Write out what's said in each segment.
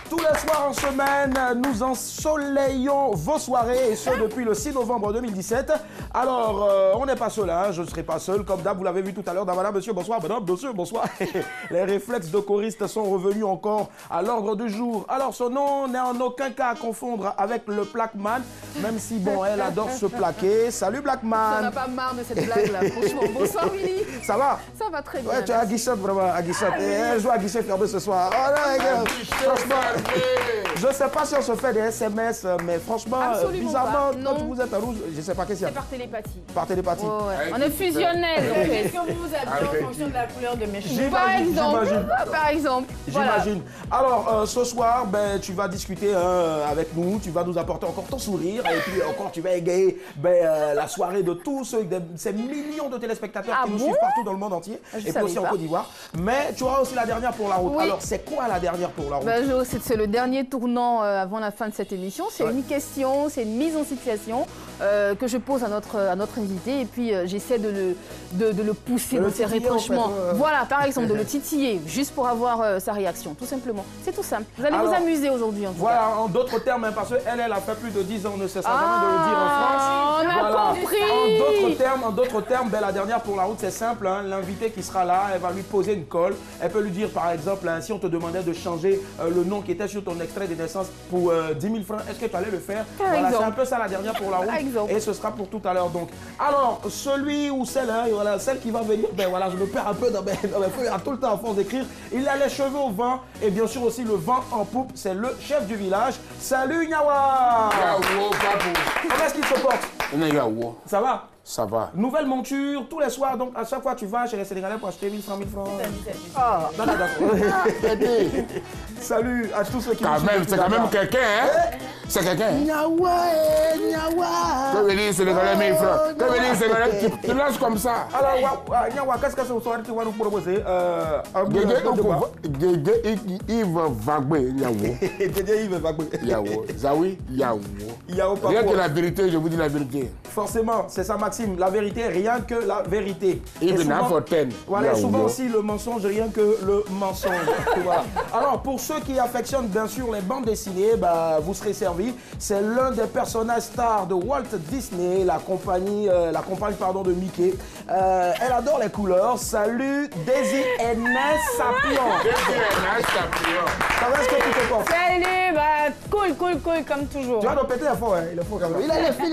Tous les soirs en semaine, nous ensoleillons vos soirées, et ce depuis le 6 novembre 2017. Alors, on n'est pas seul, hein, je ne serai pas seul. Comme d'hab, vous l'avez vu tout à l'heure, madame, monsieur, bonsoir, madame, monsieur, bonsoir. Les réflexes de choriste sont revenus encore à l'ordre du jour. Alors, son nom n'est en aucun cas à confondre avec le Blackman, même si, bon, elle adore se plaquer. Salut, Blackman. On n'a pas marre de cette blague-là, franchement. Bonsoir, Willy. Ça va? Ça va très bien. Ouais, tu es à guichet, vraiment, à guichet. Et elle joue à guichet fermé ce soir. Oh non, les gars, franchement, je ne sais pas si on se fait des SMS, mais franchement, bizarrement, quand vous êtes à rouge, je ne sais pas qu'est-ce qu'il y a. C'est par télépathie. Par télépathie. Oh, ouais. On est fusionnels. Est-ce que vous vous habillez en fonction de la couleur de mes cheveux? Par exemple. J'imagine. Alors, ce soir, ben, tu vas discuter avec nous, tu vas nous apporter encore ton sourire, et puis encore, tu vas égayer la soirée de tous ces millions de téléspectateurs qui nous suivent partout dans le monde entier, et puis aussi en Côte d'Ivoire. Mais tu auras aussi la dernière pour la route. Oui. Alors, c'est quoi la dernière pour la route? Ben, c'est le dernier tournant avant la fin de cette émission. C'est une question, c'est une mise en situation que je pose à notre invité, et puis j'essaie de le pousser dans ses retranchements. Voilà, par exemple, de le titiller, juste pour avoir sa réaction, tout simplement. C'est tout simple. Vous allez vous amuser aujourd'hui, en tout cas. Voilà, en d'autres termes, hein, parce qu'elle a fait plus de 10 ans, on ne cesse jamais de le dire en France. On a compris. En d'autres termes, ben, la dernière pour la route, c'est simple. Hein, l'invité qui sera là, elle va lui poser une colle. Elle peut lui dire, par exemple, hein, si on te demandait de changer le nom qui était sur ton extrait de naissance pour 10 000 francs, est-ce que tu allais le faire? Voilà, c'est un peu ça la dernière pour la route. Et ce sera pour tout à l'heure. Donc, alors, celui ou celle, hein, voilà, celle qui va venir, ben voilà, je me perds un peu dans mes feuilles, à tout le temps à force d'écrire. Il a les cheveux au vent et bien sûr aussi le vent en poupe. C'est le chef du village. Salut Nyawa! Comment est-ce qu'il se porte? Ça va? Ça va. Nouvelle monture, tous les soirs, donc à chaque fois tu vas chez les Sénégalais pour acheter 1000 francs, 1000 francs. Ah, d'accord. Salut à tous ceux qui nous suivent. C'est quand même quelqu'un, hein? C'est quelqu'un. Nyawa, Nyawa. Que veut dire Sénégalais 1000 francs? Que veut dire Sénégalais? Tu lances comme ça. Alors, Nyawa, qu'est-ce que c'est au soir que tu vas nous proposer? Yves Vagbe, Yawo. Yves Vagbe. Yawo. Zawi, Yawo. Rien que la vérité, je vous dis la vérité. Forcément, c'est ça Maxime, la vérité, rien que la vérité. Voilà, souvent aussi le mensonge, rien que le mensonge. Voilà. Alors pour ceux qui affectionnent bien sûr les bandes dessinées, bah, vous serez servis. C'est l'un des personnages stars de Walt Disney, la compagne de Mickey. Elle adore les couleurs. Salut Daisy Ernest Sapion. Ça va, est-ce que tu te portes? Salut, bah cool, comme toujours. Tu vas nous péter la fois, hein. Il est fort quand même. Il a les fils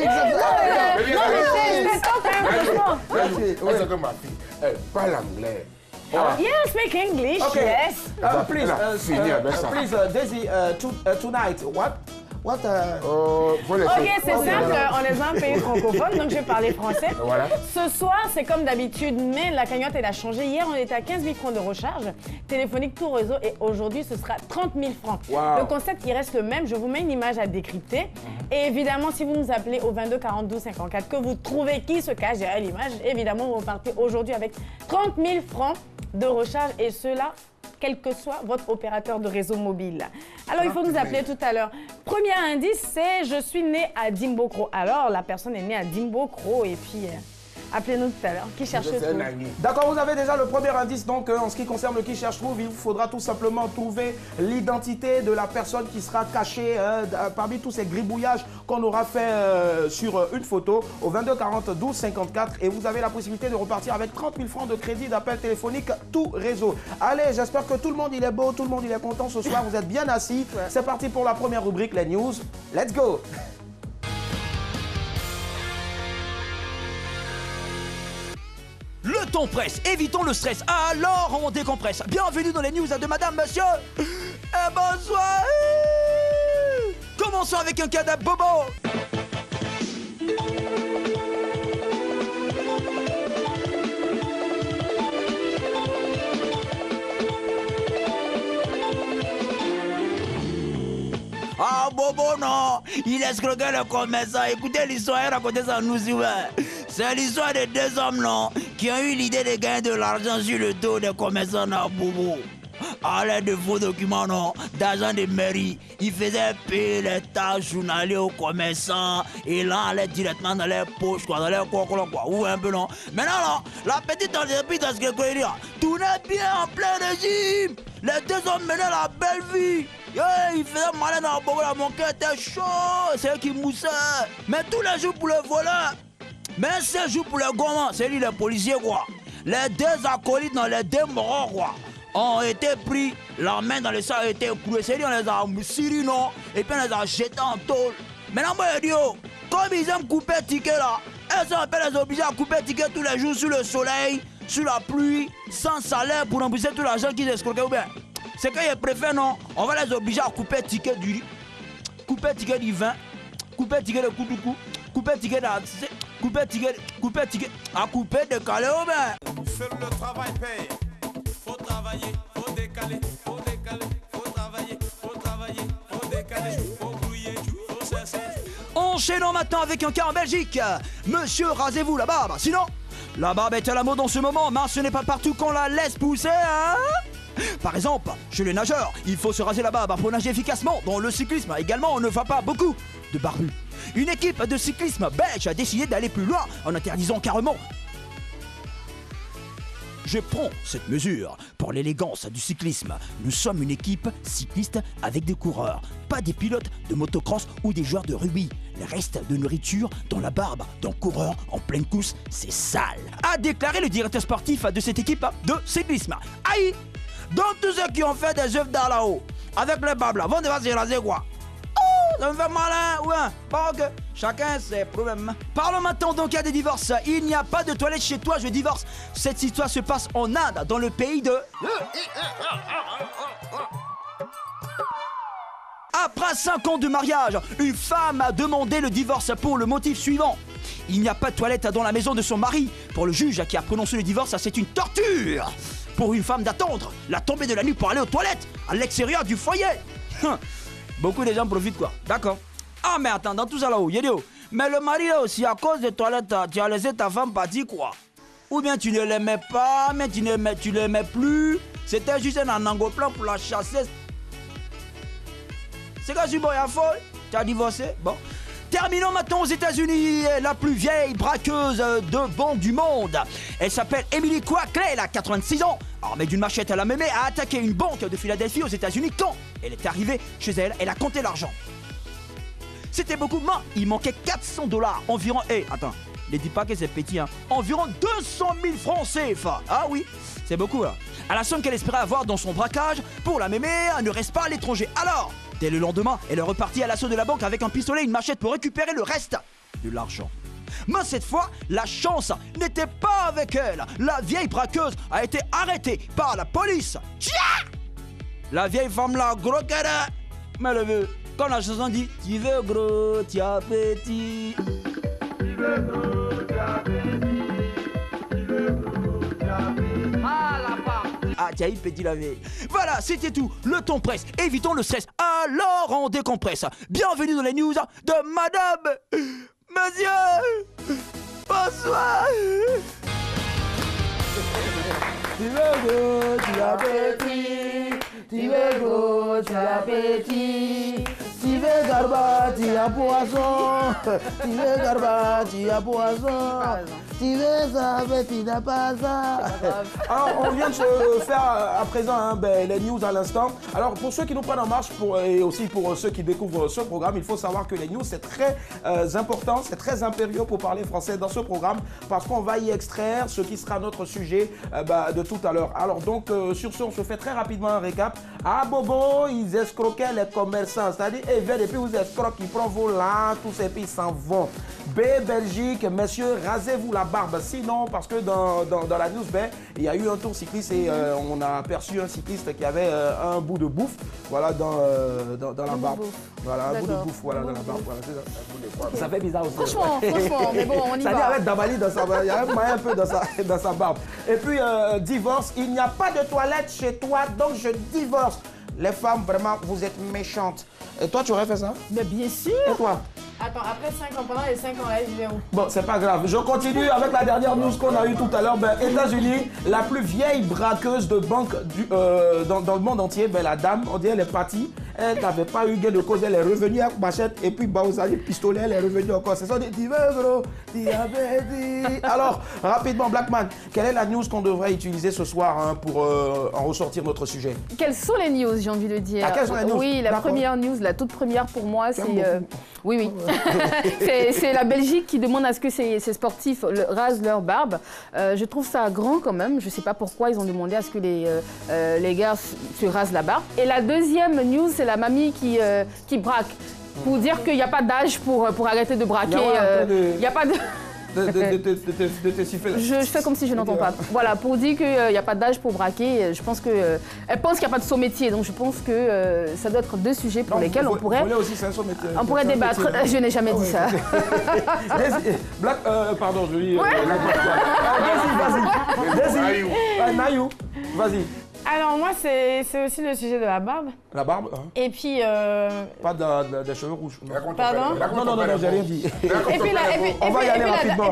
Est-ce que ma fille, elle parle anglais? Yeah, speak English, yes. Please, Daisy, tonight, what? Ok, c'est simple, on est un pays francophone, donc je vais parler français. Voilà. Ce soir, c'est comme d'habitude, mais la cagnotte, elle a changé. Hier, on était à 15 000 francs de recharge téléphonique tout réseau, et aujourd'hui, ce sera 30 000 francs. Wow. Le concept, il reste le même. Je vous mets une image à décrypter. Et évidemment, si vous nous appelez au 22 42 54, que vous trouvez qui se cache derrière l'image, évidemment, vous repartez aujourd'hui avec 30 000 francs de recharge, et cela, quel que soit votre opérateur de réseau mobile. Alors, il faut nous appeler tout à l'heure. Premier indice, c'est « Je suis né à Dimbokro ». Alors, la personne est née à Dimbokro, et puis... appelez-nous tout à l'heure. Qui cherche trouve. D'accord, vous avez déjà le premier indice. Donc, en ce qui concerne le qui cherche trouve, il vous faudra tout simplement trouver l'identité de la personne qui sera cachée parmi tous ces gribouillages qu'on aura fait sur une photo au 22 40 12 54. Et vous avez la possibilité de repartir avec 30 000 francs de crédit d'appel téléphonique tout réseau. Allez, j'espère que tout le monde il est beau, tout le monde il est content ce soir. Vous êtes bien assis. Ouais. C'est parti pour la première rubrique, les news. Let's go! Le temps presse, évitons le stress, alors on décompresse. Bienvenue dans les news de madame, monsieur. Et bonsoir. Commençons avec un cas de bobo. Ah, Bobo, non, il escroquait le commerçant. Écoutez l'histoire, il racontait ça à nous. C'est l'histoire de deux hommes, non, qui ont eu l'idée de gagner de l'argent sur le dos des commerçants à Bobo. à l'aide de faux documents, non, d'agents de mairie. Il faisait payer les tâches journaliers aux commerçants et là, allait directement dans les poches, quoi, dans les quoi, ou un peu, non. Maintenant, non, la petite entreprise, dans ce que je dire, tournait bien en plein régime. Les deux hommes menaient la belle vie. Il faisait malin dans la boue, mon cœur était chaud, c'est eux qui moussaient. Mais tous les jours pour le volant, mais 7 jours pour le gourmand, c'est lui les policiers, quoi. Les deux acolytes dans les deux morts, quoi, ont été pris, la main dans le sang a été coulée. C'est lui, on les a siri, non, et puis on les a jetés en tôle. Maintenant, moi, je dis, oh, comme ils aiment couper ticket là, ils ont les obliger à couper ticket tous les jours sur le soleil, sur la pluie, sans salaire pour rembourser tout l'argent qu'ils escroquaient ou bien. C'est qu'ils préfèrent, non, on va les obliger à couper ticket du riz, couper ticket du vin, couper ticket de coup, couper ticket d'artiste, couper ticket, à couper de calé ou bien. Seul le travail paye. Faut travailler, faut décaler, faut décaler, faut travailler, faut travailler, faut décaler, faut brouiller, faut chercher. Enchaînons maintenant avec un cas en Belgique. Monsieur, rasez-vous la barbe, sinon la barbe est à la mode en ce moment, mais ce n'est pas partout qu'on la laisse pousser, hein. Par exemple, chez les nageurs, il faut se raser la barbe pour nager efficacement. Dans le cyclisme également, on ne voit pas beaucoup de barbus. Une équipe de cyclisme belge a décidé d'aller plus loin en interdisant carrément. Je prends cette mesure pour l'élégance du cyclisme. Nous sommes une équipe cycliste avec des coureurs, pas des pilotes de motocross ou des joueurs de rugby. Les restes de nourriture dans la barbe d'un coureur en pleine course, c'est sale, a déclaré le directeur sportif de cette équipe de cyclisme. Aïe! Donc tous ceux qui ont fait des œuvres d'art là-haut, avec les barbes là, vont devoir se raser quoi? Oh, ça me fait malin, ouais. Bon, ok, chacun ses problèmes. Parlons maintenant donc cas des divorces. Il n'y a pas de toilette chez toi, je divorce. Cette histoire se passe en Inde, dans le pays de... Après 5 ans de mariage, une femme a demandé le divorce pour le motif suivant. Il n'y a pas de toilette dans la maison de son mari. Pour le juge qui a prononcé le divorce, c'est une torture pour une femme d'attendre la tombée de la nuit pour aller aux toilettes à l'extérieur du foyer. Beaucoup de gens profitent quoi. D'accord. Ah mais attends, dans tout ça là-haut, Yédio. Mais le mari là aussi, à cause des toilettes, tu as laissé ta femme partir quoi. Ou bien tu ne l'aimais pas, mais tu l'aimais plus. C'était juste un angoplan pour la chasser. C'est quoi, bon, y'a folle? Tu as divorcé? Bon. Terminons maintenant aux États-Unis, la plus vieille braqueuse de banque du monde. Elle s'appelle Emily Quackley, elle a 86 ans. Armée d'une machette à la mémé, a attaqué une banque de Philadelphie aux États-Unis quand elle est arrivée chez elle, elle a compté l'argent. C'était beaucoup, mais il manquait 400 $, environ, attends, ne dis pas que c'est petit, hein, environ 200 000 francs CFA. Ah oui, c'est beaucoup, hein. À la somme qu'elle espérait avoir dans son braquage, pour la mémé, elle ne reste pas à l'étranger. Alors, dès le lendemain, elle est repartie à l'assaut de la banque avec un pistolet et une machette pour récupérer le reste de l'argent. Mais cette fois, la chance n'était pas avec elle. La vieille braqueuse a été arrêtée par la police. Tchia! La vieille femme là, gros qu'elle est. Mais le vieux, quand la chanson dit « Tu veux gros, tu as petit ». Tu veux gros, tu as petit. Tu veux gros, tu as petit. Ah la femme. Ah, tu as eu petit la vieille. Voilà, c'était tout. Le temps presse. Évitons le stress. Alors on décompresse. Bienvenue dans les news de Madame... Monsieur. Bonsoir. Tu veux gros, tu as petit. Tu veux gros, tu as petit. Tu veux garba, tu as poisson. Tu veux garba, tu as poisson. Tu veux ça, mais tu n'as pas ça. Alors, on vient de se faire à présent hein, les news à l'instant. Alors, pour ceux qui nous prennent en marche et aussi pour ceux qui découvrent ce programme, il faut savoir que les news, c'est très important, c'est très impérieux pour parler français dans ce programme parce qu'on va y extraire ce qui sera notre sujet de tout à l'heure. Alors, donc, sur ce, on se fait très rapidement un récap. À Bobo, ils escroquaient les commerçants, c'est-à-dire, et puis vous escroquent, ils prennent vos là, tous ces pays s'en vont. B, Belgique, messieurs, rasez-vous la barbe. Sinon, parce que dans la news, il y a eu un tour cycliste et on a aperçu un cycliste qui avait un bout de bouffe, voilà, dans la barbe. Voilà, un bout de bouffe, voilà, dans la barbe. Voilà, okay. Ça fait bizarre aussi. Franchement, mais bon, on y va. Ça dit avec Dabali dans sa barbe, il y a un peu dans sa barbe. Et puis, divorce, il n'y a pas de toilette chez toi, donc je divorce. Les femmes, vraiment, vous êtes méchantes. Et toi, tu aurais fait ça? Mais bien sûr. Et toi? Attends, après 5 ans, pendant les 5 ans, là, il vient où? Bon, c'est pas grave. Je continue avec la dernière news qu'on a eue tout à l'heure. Ben, États-Unis, la plus vieille braqueuse de banque dans le monde entier, ben, la dame, on dit elle est partie. Elle n'avait pas eu gain de cause, elle est revenue avec machette et puis bah, vous avez pistolet, elle est revenue encore. C'est ça, dit gros, alors, rapidement, Blackman, quelle est la news qu'on devrait utiliser ce soir hein, pour en ressortir notre sujet? Quelles sont les news, j'ai envie de dire? Ah, quelles sont les news? Oui, la première news, la toute première pour moi, c'est... oui. C'est la Belgique qui demande à ce que ces sportifs rasent leur barbe. Je trouve ça grand quand même. Je ne sais pas pourquoi ils ont demandé à ce que les gars se rasent la barbe. Et la deuxième news, c'est la mamie qui braque. Pour dire qu'il n'y a pas d'âge pour arrêter de braquer. Il n'y a pas de... de te siffler. Je fais comme si je n'entends pas. Voilà, pour dire qu'il n'y a pas d'âge pour braquer, je pense que... Elle pense qu'il n'y a pas de saut-métier, donc je pense que ça doit être deux sujets pour lesquels on pourrait... Aussi, c'est un saut-métier. On pourrait débattre. Je n'ai jamais dit ça. Black... pardon, je lis... Vas-y. Nayou, vas-y. Alors moi, c'est aussi le sujet de la barbe. La barbe hein. Et puis... Pas des cheveux rouges. Pardon? Non, j'ai rien dit. Et puis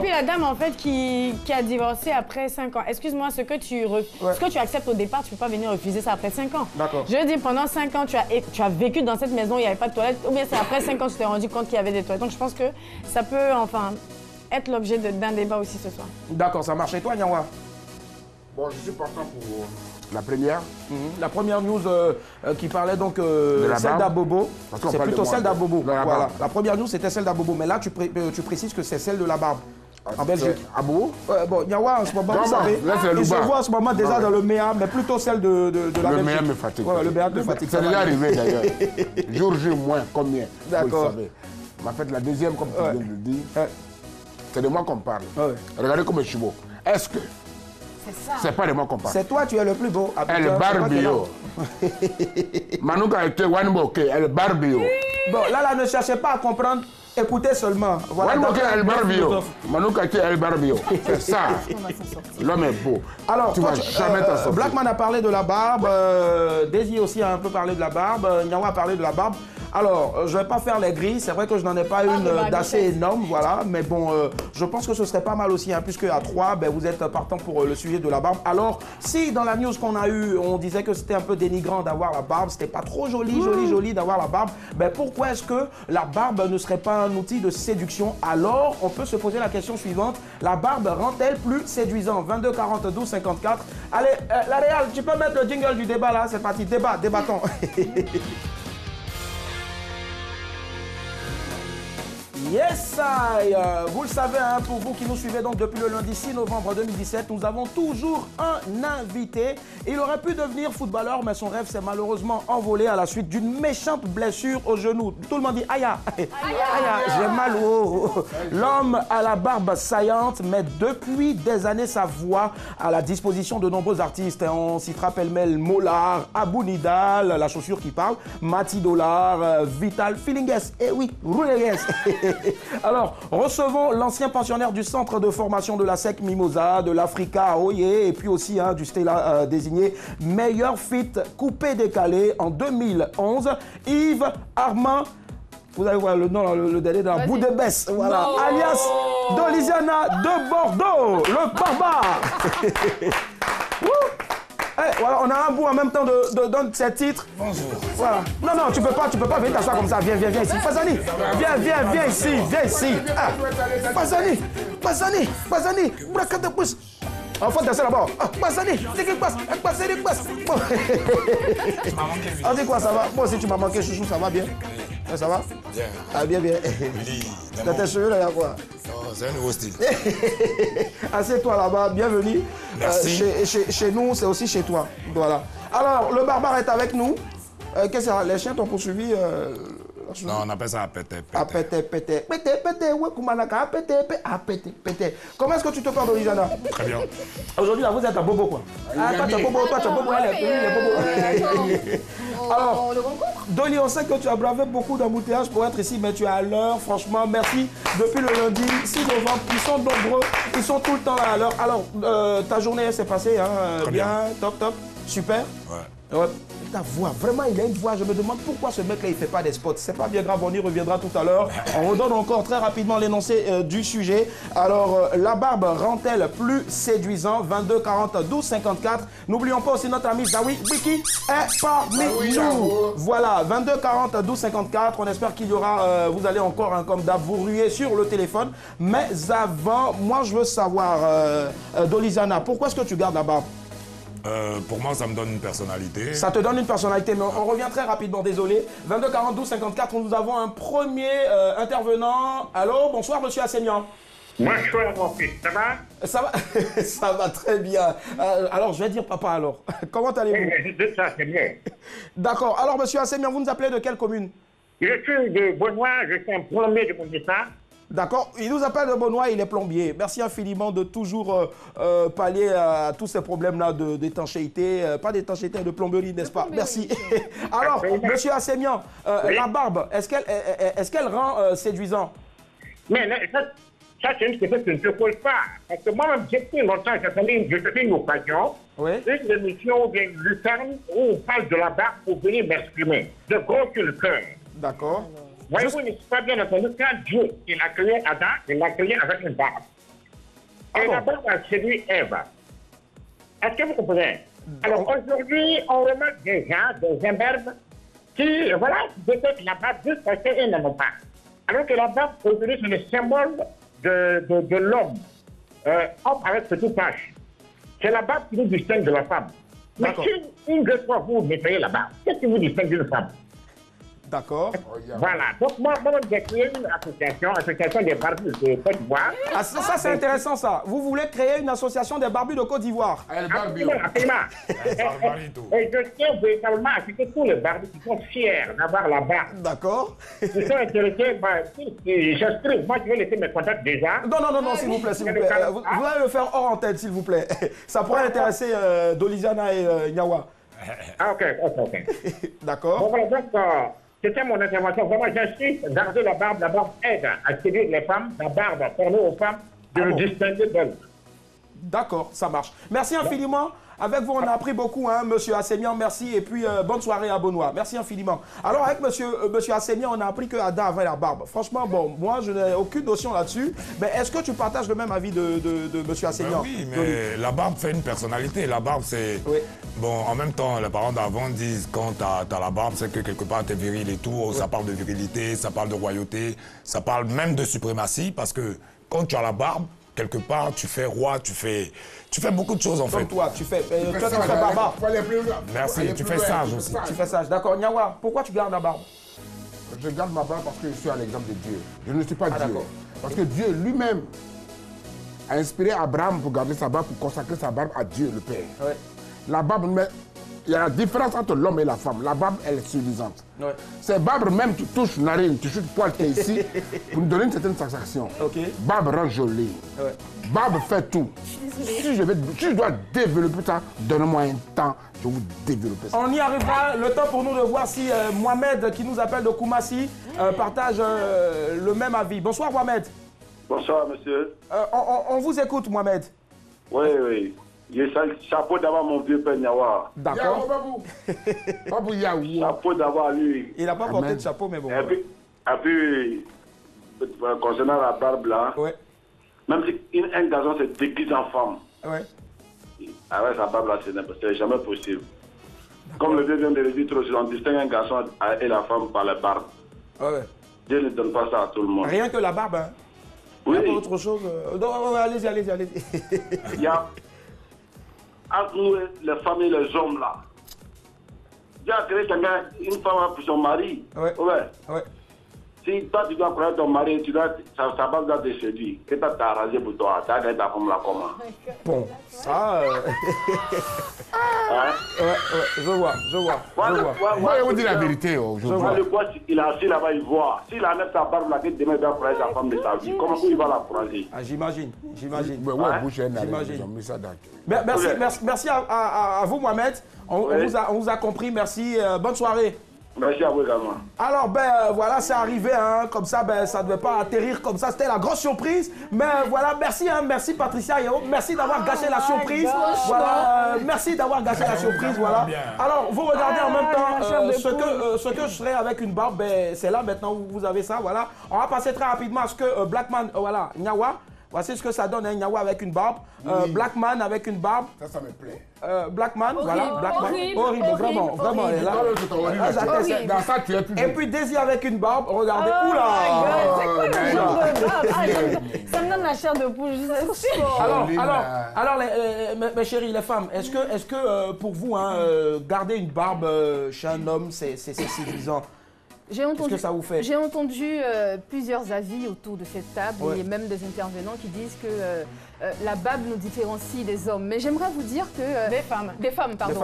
la dame, en fait, qui a divorcé après 5 ans. Excuse-moi, ce que tu acceptes au départ, tu ne peux pas venir refuser ça après 5 ans. D'accord. Je dis, pendant 5 ans, tu as vécu dans cette maison, il n'y avait pas de toilette. Ou bien c'est après 5 ans que tu t'es rendu compte qu'il y avait des toilettes. Donc je pense que ça peut, enfin, être l'objet d'un débat aussi ce soir. D'accord, ça marche. Et toi, Nyawa? Bon, je suis partant pour la première. La première news qui parlait donc celle d'Abobo. C'est plutôt celle d'Abobo. Voilà. La première news, c'était celle d'Abobo. Mais là, tu précises que c'est celle de la barbe. En Belgique. Abobo? Bon, Nyawa, en ce moment, vous savez, il se voit en ce moment déjà dans le MEA, mais plutôt celle de la Belgique. Le MEA me fatigue. Voilà, le MEA me fatigue. C'est déjà arrivé d'ailleurs. Jour J moins, combien? D'accord. Vous le savez. En fait, la deuxième, comme tu viens de le dire, c'est de moi qu'on parle. Regardez comme je suis beau. Est-ce que c'est pas de moi qu'on parle? C'est toi, tu es le plus beau. Elle barbio. Manouka était Wanboke, elle barbio. Bon, là, ne cherchez pas à comprendre. Écoutez seulement. Wanboke, elle barbio. Manouka était elle barbio. C'est ça. L'homme est beau. Alors, tu vas jamais t'en sortir. Blackman a parlé de la barbe. Daisy aussi a un peu parlé de la barbe. Nyawa a parlé de la barbe. Alors, je ne vais pas faire les grilles, c'est vrai que je n'en ai pas une d'assez énorme, voilà, mais bon, je pense que ce serait pas mal aussi, hein, puisque à 3, ben, vous êtes partant pour le sujet de la barbe. Alors, si dans la news qu'on a eue, on disait que c'était un peu dénigrant d'avoir la barbe, c'était pas trop joli d'avoir la barbe, ben pourquoi est-ce que la barbe ne serait pas un outil de séduction? Alors, on peut se poser la question suivante, la barbe rend-elle plus séduisant? 22 40 12 54. Allez, la Réal, tu peux mettre le jingle du débat là, c'est parti, débattons. Yes, vous le savez, hein, pour vous qui nous suivez donc depuis le lundi 6 novembre 2017, nous avons toujours un invité. Il aurait pu devenir footballeur, mais son rêve s'est malheureusement envolé à la suite d'une méchante blessure au genou. Tout le monde dit aïe, j'ai mal au haut. L'homme à la barbe saillante met depuis des années sa voix à la disposition de nombreux artistes. On citera pêle-mêle Molar, Abou Nidal, la chaussure qui parle, Mati Dollar, Vital, Feelingues, et oui, Roulegues. Alors, recevons l'ancien pensionnaire du centre de formation de la SEC Mimosa, de l'Africa à Oye, et puis aussi hein, du Stella désigné meilleur fit coupé décalé en 2011, Yves Armand. Vous allez voir le nom, le dernier dans bout de baisse, voilà, alias Dolisiana de Bordeaux, le barbare. Hey, voilà, on a un bout en même temps de donner ces titres. Bonjour. Voilà. Non, tu peux pas venir t'asseoir comme ça. Viens ici. Fazani, viens ici. Ah. Fazani. Brakate pousse. Enfant, t'es là-bas. Fazani, c'est qui passe. Bon. On dit quoi, ça va? Moi aussi, tu m'as manqué, chouchou, ça va bien? Ça va? Bien. Ah, bien. T'as tes cheveux là, il y a quoi? Non, c'est un nouveau style. Assieds-toi là-bas, bienvenue. Merci. Chez nous, c'est aussi chez toi. Voilà. Alors, le barbare est avec nous. Qu'est-ce que c'est? Les chiens t'ont poursuivi Non, on appelle ça pété. Pété. Ouais, Koumanaka, pété. Comment est-ce que tu te portes, Olijana? Très bien. Aujourd'hui, là, vous êtes à Bobo, quoi. Ah, toi, tu es Bobo, elle est Bobo. Alors, on le rencontre. Dolly, on sait que tu as bravé beaucoup d'embouteillages pour être ici, mais tu es à l'heure. Franchement, merci. Depuis le lundi 6 novembre, ils sont nombreux. Ils sont tout le temps là à l'heure. Alors, ta journée s'est passée, hein, bien, top. Super. Ouais. Ouais. Ta voix, vraiment, il a une voix. Je me demande pourquoi ce mec-là, il ne fait pas des spots. C'est pas bien grave, on y reviendra tout à l'heure. On redonne encore très rapidement l'énoncé du sujet. Alors, la barbe rend-elle plus séduisant? 22 40 12 54. N'oublions pas aussi notre ami Zawi Biki est parmi nous. Voilà, 22 40 12 54. On espère qu'il y aura, vous allez encore, hein, comme d'hab, vous ruer sur le téléphone. Mais avant, moi, je veux savoir, Dolizana, pourquoi est-ce que tu gardes la barbe? Pour moi, ça me donne une personnalité. Ça te donne une personnalité, mais on revient très rapidement, désolé. 22 40 12 54, nous avons un premier intervenant. Allô, bonsoir, monsieur Assemian. Bonsoir, mon fils, ça va? Ça va, ça va très bien. Alors, je vais dire papa alors. Comment allez-vous? Ça, c'est bien. D'accord. Alors, monsieur Assemian, vous nous appelez de quelle commune? Je suis de Benoît, je suis un plombier de mon état. D'accord. Il nous appelle de Benoît, il est plombier. Merci infiniment de toujours pallier à tous ces problèmes-là d'étanchéité. Pas d'étanchéité, de plomberie, n'est-ce pas? Merci. Alors, monsieur Assemian, oui. La barbe, est-ce qu'elle rend séduisant? Mais ça c'est une question que je ne te pose pas. Parce que moi-même, j'ai pris longtemps, j'ai fait une occasion, Oui. une émission de Lucerne où on parle de la barbe pour venir m'exprimer. De gros sur le cœur. D'accord. Voyez-vous, n'est-ce pas bien entendu, quand Dieu il a créé Adam, il l'a créé avec une barbe. Et la barbe a séduit Ève. Est-ce que vous comprenez? Alors aujourd'hui, on remarque des gens, des imberbes, qui, voilà, qui détectent la barbe juste parce qu'ils n'en ont pas. Alors que la barbe, aujourd'hui, c'est le symbole de l'homme, homme avec petite tache. C'est la barbe qui nous distingue de la femme. Mais si une fois vous nettoyez la barbe, qu'est-ce qui vous distingue d'une femme? D'accord. Voilà. Donc, moi, j'ai créé une association des barbus de Côte d'Ivoire. Ah, ça c'est intéressant, ça. Vous voulez créer une association des barbus de Côte d'Ivoire? Absolument. Et je tiens véritablement à citer tous les barbus qui sont fiers d'avoir la barbe. D'accord. Ils sont intéressés. J'inscris. Moi, je vais laisser mes contacts déjà. Non, s'il vous plaît, s'il vous plaît. Vous allez le faire hors antenne, s'il vous plaît. Ça pourrait intéresser Dolizana et Nyawa. Ah, ok. D'accord. Bon, voilà, donc, c'était mon intervention. Vraiment, j'insiste, garder la barbe aide à séduire les femmes. La barbe permet aux femmes de le distinguer d'elles. D'accord, ça marche. Merci infiniment. Avec vous, on a appris beaucoup, hein, monsieur Assemian. Merci. Et puis, bonne soirée à Benoît. Merci infiniment. Alors, avec monsieur Assemian, on a appris que Ada avait la barbe. Franchement, bon, moi, je n'ai aucune notion là-dessus. Mais est-ce que tu partages le même avis de monsieur Assemian? Oui, mais la barbe fait une personnalité. La barbe, c'est... Oui. Bon, en même temps, les parents d'avant disent quand tu as la barbe, c'est que quelque part, tu es viril et tout. Oui. Ça parle de virilité, ça parle de royauté, ça parle même de suprématie. Parce que quand tu as la barbe, quelque part, tu fais roi, tu fais beaucoup de choses en fait. Comme toi, tu fais barbare. Merci, tu fais sage aussi. Tu fais sage, d'accord. Nyawa, pourquoi tu gardes la barbe? Je garde ma barbe parce que je suis à l'exemple de Dieu. Je ne suis pas Dieu. Parce que Dieu lui-même a inspiré Abraham pour garder sa barbe, pour consacrer sa barbe à Dieu, le Père. Ouais. La barbe, il y a la différence entre l'homme et la femme. La barbe, elle est suffisante. Ouais. Ces barbes, même tu touches narine, tu touches poil qui est ici, pour nous donner une certaine satisfaction. Okay. Barbe rend jolie. Ouais. Barbe fait tout. Si je dois développer ça, donne-moi un temps, je vais vous développer ça. On y arrivera. Le temps pour nous de voir si Mohamed, qui nous appelle de Koumassi, partage le même avis. Bonsoir, Mohamed. Bonsoir, monsieur. On vous écoute, Mohamed. Oui. Chapeau d'avoir mon vieux père Nyawa. D'accord. Babou Yaou. Chapeau d'avoir lui. Il n'a pas porté de chapeau, mais bon. Et puis concernant la barbe là, ouais. Même si un garçon se déguise en femme, ouais. Avec sa barbe là, c'est jamais possible. Comme le vieux vient de le dire trop, on distingue un garçon et la femme par la barbe. Ouais. Dieu ne donne pas ça à tout le monde. Rien que la barbe, hein? Oui. Il y a pas autre chose. Non, allez-y. Il y a entre nous, les familles, les hommes là. Dieu a créé une femme pour son mari. Ouais. Si toi tu dois connaître ton mari, sa barbe doit te séduire. Que tu as rasé pour toi, tu as gagné ta femme là comment? Bon, ça. Je vois. Moi, je vous dis la vérité. Moi, le bois, il est assis là-bas, il voit. S'il enlève sa barbe là, demain il va courager sa femme de sa vie. Comment il va la courager? J'imagine. J'imagine. Merci à vous, Mohamed. On vous a compris. Merci. Bonne soirée. Merci à vous également. Alors, voilà, c'est arrivé, hein, comme ça, ça ne devait pas atterrir comme ça. C'était la grosse surprise. Mais voilà, merci, hein, merci Patricia Yeo. Merci d'avoir gâché la surprise. Voilà, merci d'avoir gâché la surprise, voilà. Alors, vous regardez en même temps ce que je serai avec une barbe, c'est là maintenant où vous avez ça, voilà. On va passer très rapidement à ce que Blackman, voilà, Nyawa. Voici ce que ça donne, hein, Nyawa avec une barbe, Blackman avec une barbe. Ça me plaît. Blackman, voilà, Blackman. Horrible, vraiment, elle est là. Dans ça, tu es plus. Et puis Daisy avec une barbe, regardez, oula. C'est quoi le genre de barbe? Ça me donne la chair de poule, je sais. Alors mes chéris, les femmes, est-ce que pour vous, hein, garder une barbe chez un homme, c'est séduisant? Qu'est-ce que ça vous fait? J'ai entendu plusieurs avis autour de cette table et même des intervenants qui disent que la barbe nous différencie des hommes. Mais j'aimerais vous dire que... Des femmes. Des femmes, pardon.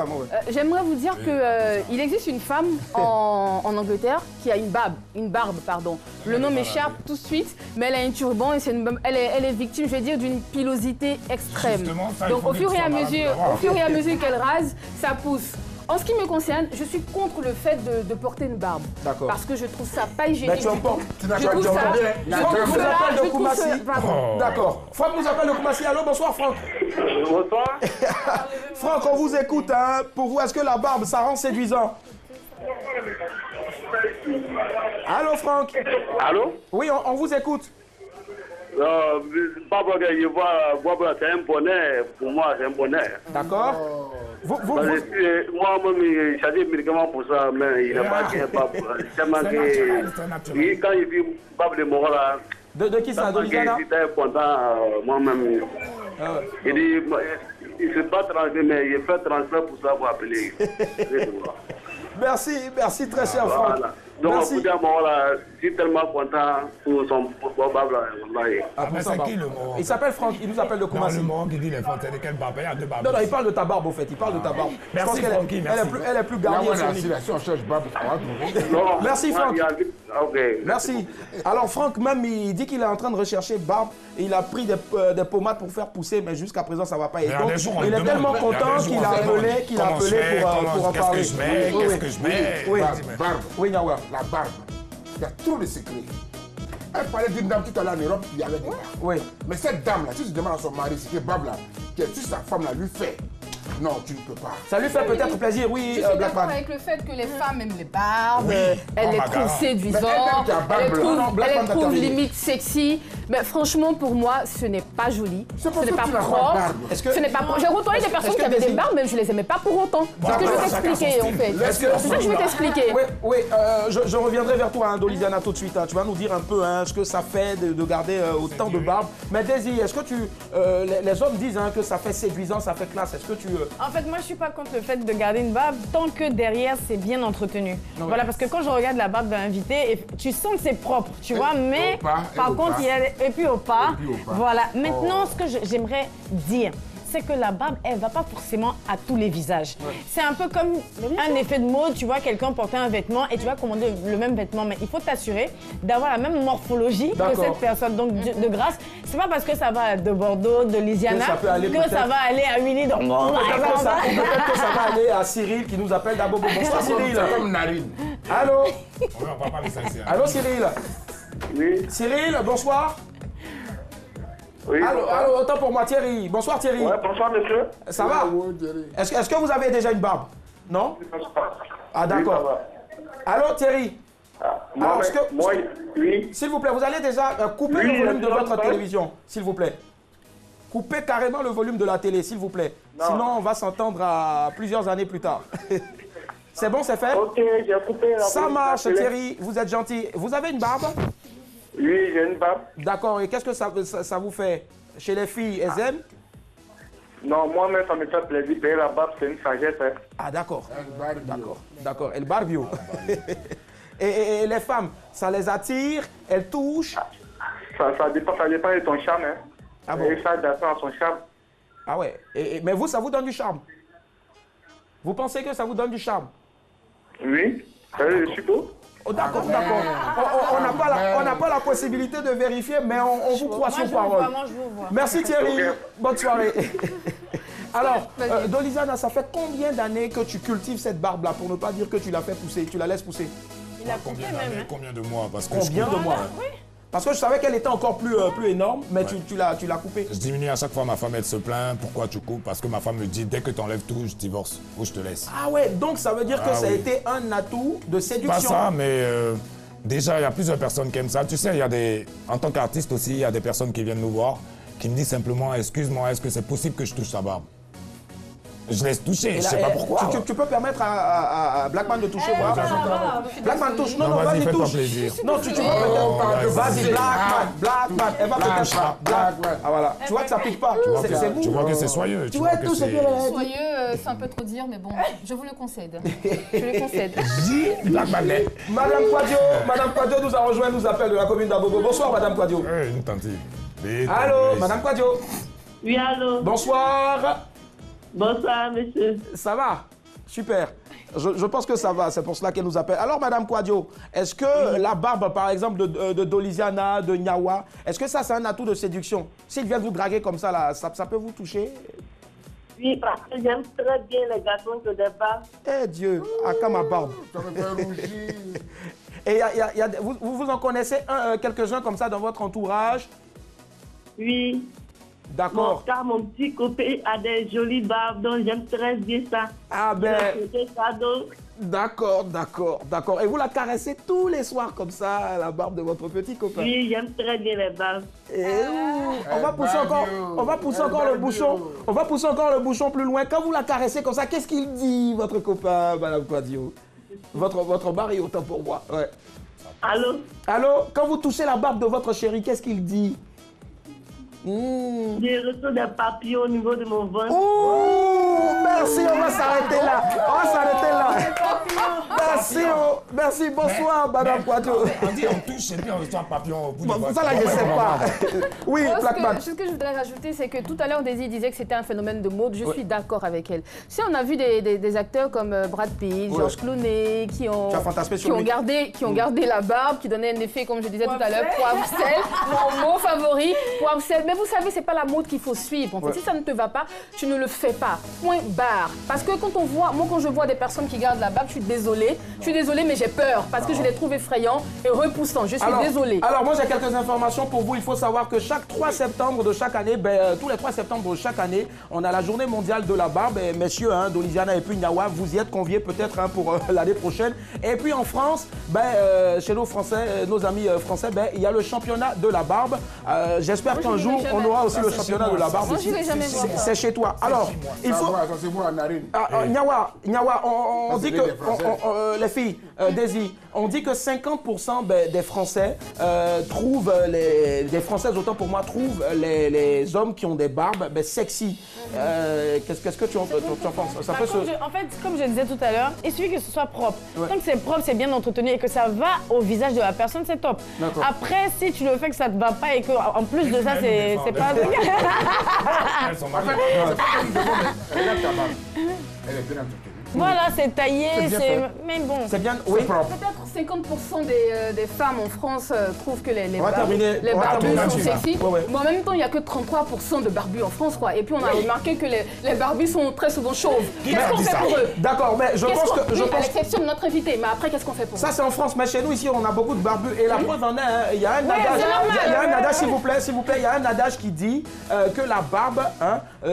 J'aimerais vous dire qu'il existe une femme en Angleterre qui a une barbe, pardon. Le nom m'échappe tout de suite, mais elle a un turban et elle est victime, je vais dire, d'une pilosité extrême. Donc au fur et à mesure qu'elle rase, ça pousse. En ce qui me concerne, je suis contre le fait de porter une barbe. D'accord. Parce que je trouve ça pas hygiénique. Mais tu en portes. Franck nous appelle de Koumassi. D'accord. Franck nous appelle de Koumassi. Allô, bonsoir Franck. Bonsoir. Franck, on vous écoute. Hein. Pour vous, est-ce que la barbe, ça rend séduisant? Allô Franck. Allô? Oui, on vous écoute. Barbe, c'est un bonheur. Pour moi, c'est un bonheur. D'accord. Moi-même, j'ai des médicaments pour ça, mais il n'a pas de barbe. Tellement que quand il vit barbe de mort là. De qui ça? De Liliana? J'étais content moi-même. Il dit, il ne s'est pas transféré, mais il fait transfert pour ça, pour appeler. Merci très cher Franck. Voilà. Donc, je suis tellement content pour son barbe là. C'est qui le mot? Il s'appelle Franck, il nous appelle de Koumassi. Le mot qui dit les femmes, c'est de quelle barbe? Il y a deux barbes. Non, il parle de ta barbe au fait, il parle de ta barbe. Merci Francky, merci. Elle est plus gardée. Si on cherche barbe, merci Franck. Merci. Alors Franck même, il dit qu'il est en train de rechercher barbe et il a pris des pommades pour faire pousser, mais jusqu'à présent ça ne va pas. Et donc, il est tellement content qu'il a appelé pour en parler. Qu'est-ce que je mets? Oui, Nyawa. La barbe. Il y a trop de secrets. Elle parlait d'une dame tout à l'heure en Europe qui avait des barbes. Oui. Mais cette dame-là, si tu demandes à son mari, cette barbe-là, que sa femme-là lui fait, non, tu ne peux pas. Ça lui fait peut-être plaisir, oui, je suis d'accord avec le fait que les femmes aiment les barbes, elles les trouvent séduisantes, elles les trouvent limite sexy. Mais franchement, pour moi, ce n'est pas joli, ce n'est pas propre. J'ai côtoyé des personnes qui avaient des barbes, mais je ne les aimais pas pour autant. C'est ce que je vais t'expliquer, en fait. C'est ça que je vais t'expliquer. Oui, je reviendrai vers toi, hein, Dolidiana, tout de suite. Hein. Tu vas nous dire un peu hein, ce que ça fait de garder autant de barbe. Mais Daisy, est-ce que les hommes disent hein, que ça fait séduisant, ça fait classe. Est-ce que tu... En fait, moi, je ne suis pas contre le fait de garder une barbe tant que derrière, c'est bien entretenu. Voilà, parce que quand je regarde la barbe d'un invité, tu sens que c'est propre, tu vois, mais par contre, il y a... Et puis au pas. Voilà. Maintenant, ce que j'aimerais dire, c'est que la barbe, elle ne va pas forcément à tous les visages. C'est un peu comme un effet de mode, tu vois, quelqu'un porter un vêtement et tu vas commander le même vêtement, mais il faut t'assurer d'avoir la même morphologie que cette personne. Donc, de grâce, c'est pas parce que ça va de Bordeaux, de Louisiana, que ça va aller à Willy dans le monde. Peut-être que ça va aller à Cyril qui nous appelle d'Abobo. Bonsoir Cyril. Comme Narine. Allô? On va pas parler ça ici. Allô Cyril? Oui. Cyril, bonsoir. Oui, allô, autant pour moi, Thierry. Bonsoir Thierry. Ouais, bonsoir monsieur. Ça va? Est-ce que vous avez déjà une barbe? Non? Ah d'accord. Allô Thierry? Moi, oui. S'il vous plaît, vous allez déjà couper le volume de votre télévision, s'il vous plaît. Coupez carrément le volume de la télé, s'il vous plaît. Non. Sinon, on va s'entendre à plusieurs années plus tard. C'est bon, c'est fait? Ok, j'ai coupé. Ça marche Thierry, vous êtes gentil. Vous avez une barbe? Oui, j'ai une barbe. D'accord, et qu'est-ce que ça vous fait? Chez les filles, elles aiment? Non, moi-même, ça me fait plaisir. Payer la barbe, c'est une sagesse. Hein. Ah, d'accord. D'accord. El barbio. et les femmes, ça les attire? Elles touchent? Ça dépend de ton charme. Hein. Ah bon? Et ça dépend de son charme. Ah ouais. Mais vous, ça vous donne du charme? Vous pensez que ça vous donne du charme? Oui. Je suis beau. Oh, d'accord. On n'a pas la possibilité de vérifier, mais on vous croit sur parole. Merci Thierry. Bonne soirée. Alors, Dolizana, ça fait combien d'années que tu cultives cette barbe-là, pour ne pas dire que tu l'as fait pousser, tu la laisses pousser? Il a coupé même. Combien de mois? Parce que combien de mois? Oui. Parce que je savais qu'elle était encore plus énorme, mais tu l'as coupée. Je diminue à chaque fois, ma femme elle se plaint, pourquoi tu coupes? Parce que ma femme me dit, dès que tu enlèves tout, je divorce ou je te laisse. Ah ouais, donc ça veut dire que ça a été un atout de séduction. Pas ça, mais déjà, il y a plusieurs personnes qui aiment ça. Tu sais, en tant qu'artiste aussi, il y a des personnes qui viennent nous voir, qui me disent simplement, excuse-moi, est-ce que c'est possible que je touche sa barbe? Je laisse toucher, je sais pas pourquoi. Tu peux permettre à Blackman de toucher moi. Blackman touche. Non, vas-y, fais-toi touche. plaisir. Non, tu peux peut-être. Vas-y, Blackman. Elle va peut-être. Blackman. Ah voilà. Tu vois que ça pique pas. C'est vous. Tu vois que c'est soyeux. Tu vois tout ce que. Soyeux, c'est un peu trop dire, mais bon, je vous le concède. Je le concède. Blackman. Madame Quadio nous a rejoint, nous appelle de la commune d'Abobo. Bonsoir, Madame Quadio. Une tentative. Allô, Madame Quadio. Oui, allô. Bonsoir. Bonsoir, monsieur. Ça va? Super. Je pense que ça va, c'est pour cela qu'elle nous appelle. Alors, Madame Quadio, est-ce que la barbe, par exemple, de Dolizana, de Nyawa, est-ce que ça, c'est un atout de séduction? S'il vient vous draguer comme ça, là, ça peut vous toucher? Oui, parce que j'aime très bien les garçons que des barbes. Eh Dieu, à ma barbe. Ça me fait rougir. Et vous en connaissez quelques-uns comme ça dans votre entourage? Oui. D'accord. Mon petit copain a des jolies barbes, donc j'aime très bien ça. Ah ben... D'accord. Et vous la caressez tous les soirs comme ça, la barbe de votre petit copain? Oui, j'aime très bien les barbes. On va pousser encore le bouchon. On va pousser encore le bouchon plus loin. Quand vous la caressez comme ça, qu'est-ce qu'il dit, votre copain, Madame Quadio? Votre mari, autant pour moi. Ouais. Allô? Quand vous touchez la barbe de votre chéri, qu'est-ce qu'il dit? J'ai reçu des papillons au niveau de mon ventre. Merci, on va s'arrêter là. Merci, bonsoir, Madame Quadio. On dit on touche et puis on reçoit un papillon au bout de ça là, je ne sais pas. Oui, Blackman. Ce que je voudrais rajouter, c'est que tout à l'heure, Daisy disait que c'était un phénomène de mode. Je suis d'accord avec elle. Si on a vu des acteurs comme Brad Pitt, George Clooney, qui ont gardé la barbe, qui donnaient un effet, comme je disais tout à l'heure, poivre-sel. Mon mot favori, poivre-sel. Mais vous savez, c'est pas la mode qu'il faut suivre. En fait, si ça ne te va pas, tu ne le fais pas. Point barre. Parce que quand je vois des personnes qui gardent la barbe, je suis désolée. Mais j'ai peur parce que je les trouve effrayants et repoussants. Je suis désolée. Alors, moi, j'ai quelques informations pour vous. Il faut savoir que chaque 3 septembre de chaque année, tous les 3 septembre de chaque année, on a la journée mondiale de la barbe. Et messieurs, Dolizana et puis Nyawa, vous y êtes conviés peut-être pour l'année prochaine. Et puis en France, chez nos Français, nos amis français, il y a le championnat de la barbe. J'espère qu'un jour, on aura aussi le championnat de la barbe. C'est chez toi. Alors, il faut... C'est moi, Narine. Nyawa, on dit que... les filles, Daisy, on dit que 50% des Français trouvent, des Françaises autant pour moi, trouvent les hommes qui ont des barbes sexy. Qu'est-ce que tu en penses? Ça peut En fait, comme je disais tout à l'heure, il suffit que ce soit propre. Tant que c'est propre, c'est bien entretenu et que ça va au visage de la personne, c'est top. Après, si tu le fais que ça ne te va pas et qu'en plus de ça, c'est pas... Elles sont mariées. Elle est bien entretenue. Voilà, c'est taillé, mais bon. C'est bien, oui. Peut-être 50% des femmes en France trouvent que les barbus sont sexy. Mais en même temps, il n'y a que 33% de barbus en France, quoi. Et puis on a remarqué que les barbus sont très souvent chauves. Qu'est-ce qu'on fait pour eux? D'accord, mais je pense que... à l'exception de notre invité, mais après, qu'est-ce qu'on fait pour eux? Ça, c'est en France, mais chez nous, ici, on a beaucoup de barbus. Et la preuve en est, il y a un adage, s'il vous plaît, il y a un adage qui dit que la barbe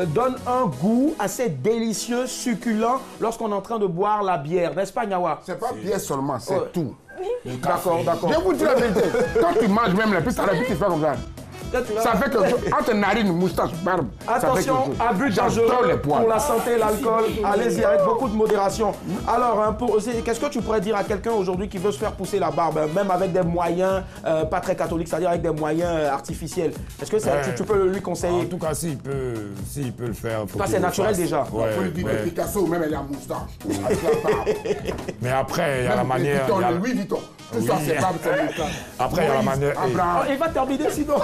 donne un goût assez délicieux, succulent, lorsqu'on est en train de boire la bière, n'est-ce pas, Nyawa? C'est pas bière seulement, c'est tout. D'accord. Je vous dis la vérité. Quand tu manges même, puis ça répète, tu fais comme ça. Ça fait que entre narine, moustache, barbe. Attention, abus dangereux pour la santé, l'alcool. Allez-y avec beaucoup de modération. Alors, qu'est-ce que tu pourrais dire à quelqu'un aujourd'hui qui veut se faire pousser la barbe, même avec des moyens pas très catholiques, c'est-à-dire avec des moyens artificiels? Est-ce que tu peux lui conseiller? En tout cas, s'il peut le faire. Ça, c'est naturel déjà. Il faut lui dire que Picasso, même elle a moustache. Mais après, il y a la manière. Louis Vuitton. Tout ça, c'est barbe, c'est après, il y a la manière. Il va terminer sinon.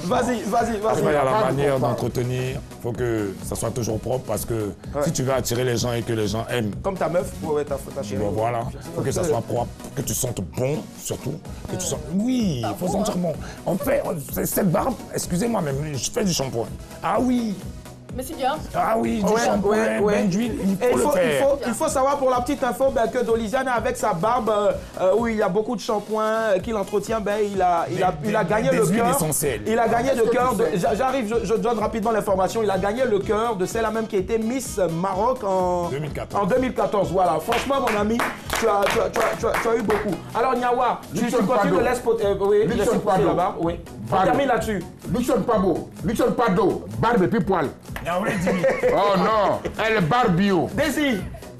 Vas-y. Après, il y a la manière d'entretenir. Il faut que ça soit toujours propre parce que si tu veux attirer les gens et que les gens aiment. Comme ta meuf, ta chérie. Bon, voilà. Il faut que ça soit propre, que tu sentes bon surtout. Que tu sentes... Oui, il faut sentir bon. On fait cette barbe, excusez-moi, mais je fais du shampoing. Ah oui. Mais c'est bien. Ah oui, du shampoing, bain d'huile, il faut savoir pour la petite info que Dolisiane, avec sa barbe où il y a beaucoup de shampoing qu'il entretient, il a gagné le cœur. Il a gagné le cœur. J'arrive, je donne rapidement l'information. Il a gagné le cœur de celle-là même qui a été Miss Maroc en 2014. Voilà, franchement, mon ami, tu as eu beaucoup. Alors, Nyawa, tu continues de laisser pousser la barbe. Oui. On termine là-dessus. Luxon pas beau, Luxon pas d'eau, barbe et puis poil. Oh non, elle est barbe bio.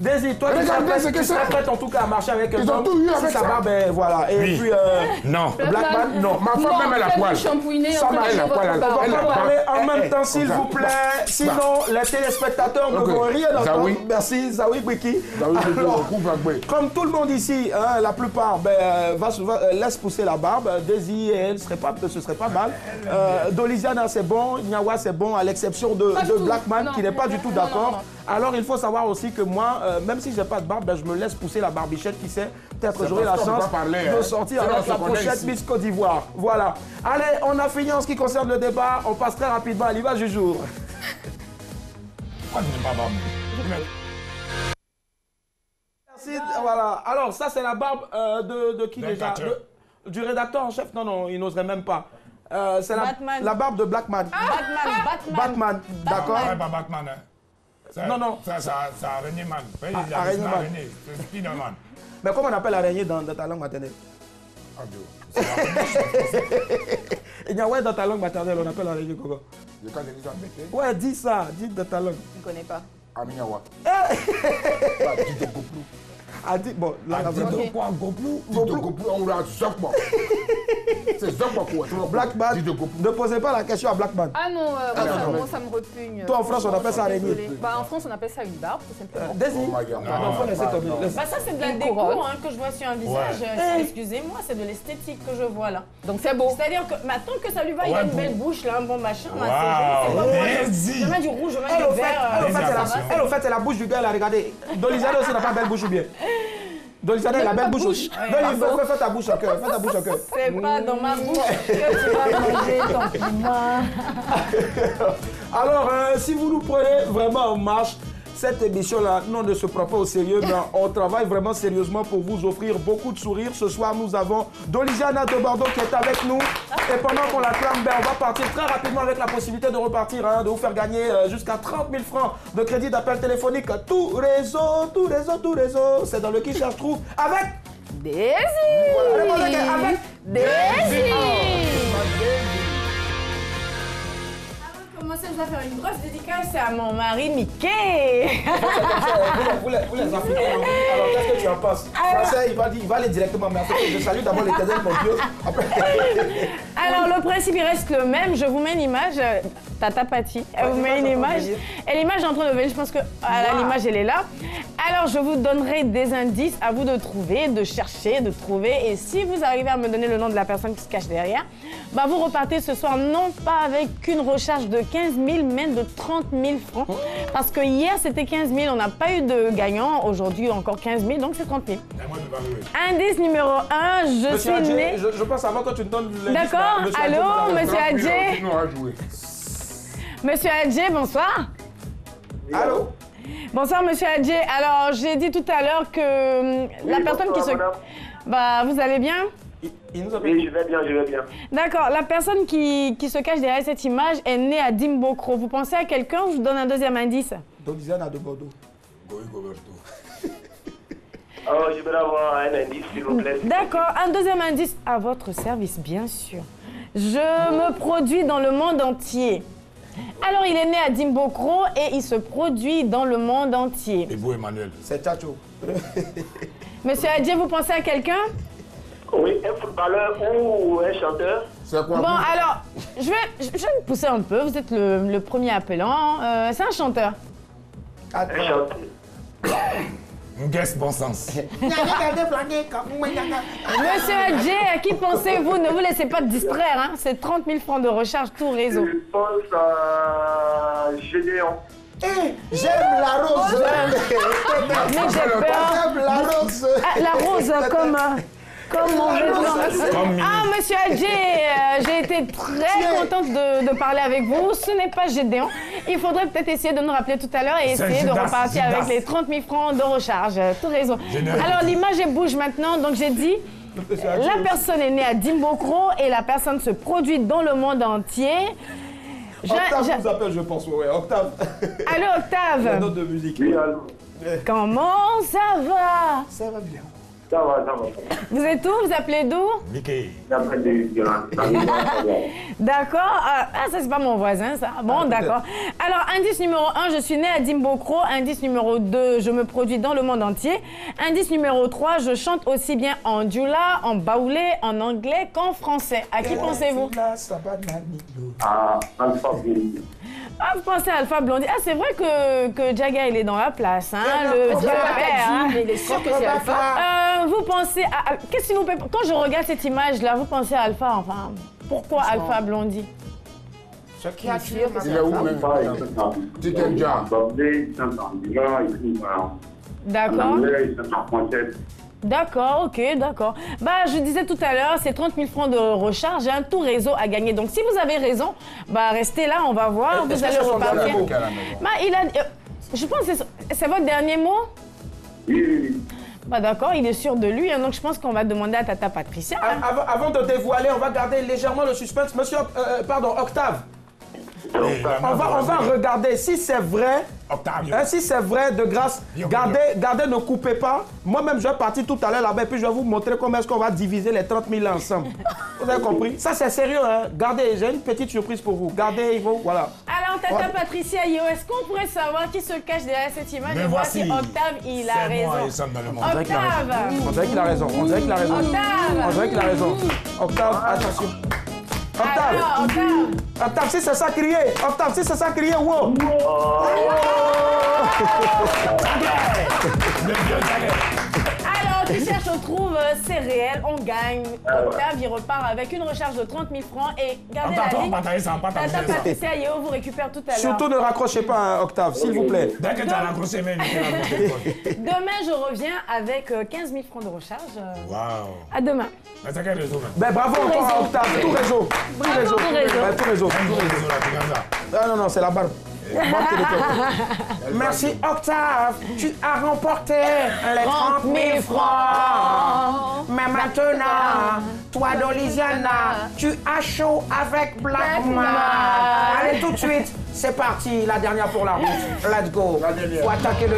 Daisy, toi, tu serais prête en tout cas à marcher avec un homme. Tout eu avec sa barbe, voilà. Et puis, non. Blackman, non. Ma femme même, elle a poil. Elle a poil. On va parler en même temps, s'il vous plaît. Sinon, les téléspectateurs ne vont rien entendre. Merci, Zawi Biki. Comme tout le monde ici, la plupart, laisse pousser la barbe. Daisy, elle, ce serait pas mal. Dolisiana, c'est bon. Nyawa, c'est bon, à l'exception de Blackman, qui n'est pas du tout d'accord. Alors, il faut savoir aussi que moi, même si je n'ai pas de barbe, je me laisse pousser la barbichette, qui sait. Peut-être j'aurai la chance de sortir avec la prochaine Miss Côte d'Ivoire. Voilà. Allez, on a fini en ce qui concerne le débat. On passe très rapidement à l'image du jour. Merci. Voilà. Alors, ça, c'est la barbe de qui déjà? Du rédacteur en chef? Non, il n'oserait même pas. C'est la barbe de Blackman. Batman. D'accord. Pas Batman, hein. Non. Ça araignée man. Araignée, c'est Spiderman. Mais comment on appelle araignée dans ta langue maternelle? Il y a dans ta langue maternelle, on appelle araignée comment? Ouais, dis ça, dis dans ta langue. Je ne connais pas. Aminyawa. Bon, là, on l'a Zokbo. C'est Zokbo quoi. Blackman, ne posez pas la question à Blackman. Ah non, moi ça me repugne. Toi en France, on appelle ça araignée. En France, on appelle ça une barbe, tout simplement. Ça, c'est de la déco que je vois sur un visage. Excusez-moi, c'est de l'esthétique que je vois là. Donc c'est beau. C'est-à-dire que maintenant que ça lui va, il a une belle bouche là, un bon machin. Je mets du rouge, je mets du vert. Elle, au fait, c'est la bouche du gars, là, regardez. Dolisiane aussi n'a pas belle bouche ou bien? Dolisiane, elle a belle bouche. Fais ta bouche au cœur. C'est pas dans ma bouche que tu vas manger ton piment. Alors, si vous nous prenez vraiment en marche, cette émission-là, non, ne se prend pas au sérieux, mais on travaille vraiment sérieusement pour vous offrir beaucoup de sourires. Ce soir, nous avons Dolisiana de Bordeaux qui est avec nous. Et pendant qu'on l'acclame, on va partir très rapidement avec la possibilité de repartir, de vous faire gagner jusqu'à 30 000 francs de crédit d'appel téléphonique. Tout réseau. C'est dans le qui cherche trouve avec Daisy. Avec Daisy. Moi, ça va faire une grosse dédicace à mon mari Mickey. Vous les Africains, alors qu'est-ce que tu en penses? Français, il va aller directement, mais je salue d'abord l'Éternel, mon Dieu. Alors, le principe, il reste le même. Je vous mets une image. Tata Patti, elle vous met une image. Et l'image est en train de venir, je pense que l'image, elle est là. Alors, je vous donnerai des indices à vous de trouver, de chercher, de trouver. Et si vous arrivez à me donner le nom de la personne qui se cache derrière, vous repartez ce soir non pas avec une recharge de 15 000, mais de 30 000 francs. Parce que hier, c'était 15 000, on n'a pas eu de gagnant. Aujourd'hui, encore 15 000, donc c'est 30 000. Indice numéro 1, je suis né... Je pense avant que tu me donnes l'indice. D'accord, allô, monsieur Adjé. Monsieur Adjé, bonsoir. Allô. Bonsoir, monsieur Adjé. Alors, j'ai dit tout à l'heure que la personne qui se... vous allez bien? Oui, je vais bien. D'accord. La personne qui se cache derrière cette image est née à Dimbokro. Vous pensez à quelqu'un? Je vous donne un deuxième indice. Dolisiana de Bordeaux. Je vais avoir un indice, s'il vous plaît. D'accord. Un deuxième indice à votre service, bien sûr. Je me produis dans le monde entier. Alors, il est né à Dimbokro et il se produit dans le monde entier. Et vous, Emmanuel? C'est Tchacho. Monsieur Adjé, vous pensez à quelqu'un? Oui, un footballeur ou un chanteur. C'est quoi? Bon, alors, je vais vous pousser un peu. Vous êtes le premier appelant. C'est un chanteur. Un chanteur. Guess bon sens. Monsieur Adjé, à qui pensez-vous? Ne vous laissez pas distraire. C'est 30 000 francs de recharge, tout réseau. Je pense à Gédéon. J'aime la rose. Mais j'ai peur. J'aime la rose. La rose comme... Comment Ah, monsieur Adjé, j'ai été très contente de parler avec vous. Ce n'est pas Gédéon. Il faudrait peut-être essayer de nous rappeler tout à l'heure et essayer de repartir avec les 30 000 francs de recharge. Tout raison. Alors, l'image bouge maintenant. Donc, j'ai dit, la personne est née à Dimbokro et la personne se produit dans le monde entier. Octave vous appelle, je pense. Ouais, Octave. Allô, Octave. La note de musique. Oui, allô. Comment ça va? Ça va bien. Ça va, ça va. Vous êtes où? Vous appelez d'où? Mickey. D'accord. Ah, ça, c'est pas mon voisin, ça. Bon, d'accord. Alors, indice numéro 1, je suis née à Dimbokro. Indice numéro 2, je me produis dans le monde entier. Indice numéro 3, je chante aussi bien en djoula, en baoulé, en anglais qu'en français. À qui pensez-vous? Ah, Alpha Blondy. Ah, vous pensez à Alpha Blondy. Ah, c'est vrai que Jaga, il est dans la place, hein, le Dieu père, hein. Mais il est sûr que c'est Alpha. Vous pensez à... Qu'est-ce que nous... Quand je regarde cette image-là, vous pensez à Alpha, enfin... Pourquoi Alpha Blondy? Je suis sûr que c'est Il est où Alpha. même? Tu t'es déjà. D'accord. D'accord, ok, d'accord. Bah, je disais tout à l'heure, c'est 30 000 francs de recharge, un tout réseau à gagner. Donc, si vous avez raison, bah, restez là, on va voir, vous allez repartir. Bah, je pense que c'est votre dernier mot? Oui. Bah, d'accord, il est sûr de lui, hein, donc je pense qu'on va demander à Tata Patricia. Hein. Avant de dévoiler, on va garder légèrement le suspense. Monsieur, pardon, Octave. On va regarder si c'est vrai. Si c'est vrai, de grâce, gardez, ne coupez pas. Moi-même, je vais partir tout à l'heure là-bas et puis je vais vous montrer comment est-ce qu'on va diviser les 30 000 ensemble. Vous avez compris? Ça, c'est sérieux, hein? Gardez, j'ai une petite surprise pour vous. Gardez, Ivo, voilà. Alors, Tata Patricia, est-ce qu'on pourrait savoir qui se cache derrière cette image et voir si Octave, il a raison? Octave! On dirait qu'il a raison. On dirait qu'il a raison. Octave! On dirait qu'il a raison. Octave, attention. Octave, si c'est ça crier. Octave, si c'est ça crier, wow. Alors, qui cherche, on trouve, c'est réel, on gagne. Octave, il repart avec une recharge de 30 000 francs et gardez la ligne. Tata Patricia, Yeo vous récupère tout à l'heure. Surtout ne raccrochez pas, hein, Octave, s'il vous plaît. Demain, je reviens avec 15 000 francs de recharge. Waouh. À demain. Ben, bravo encore à Octave, tout réseau. Tout réseau. Non, c'est la barbe. Merci Octave, tu as remporté les 30 000 francs. Mais maintenant, toi d'Olisiana, tu as chaud avec Blackman. Allez tout de suite, c'est parti, la dernière pour la route. Let's go. Faut attaquer le...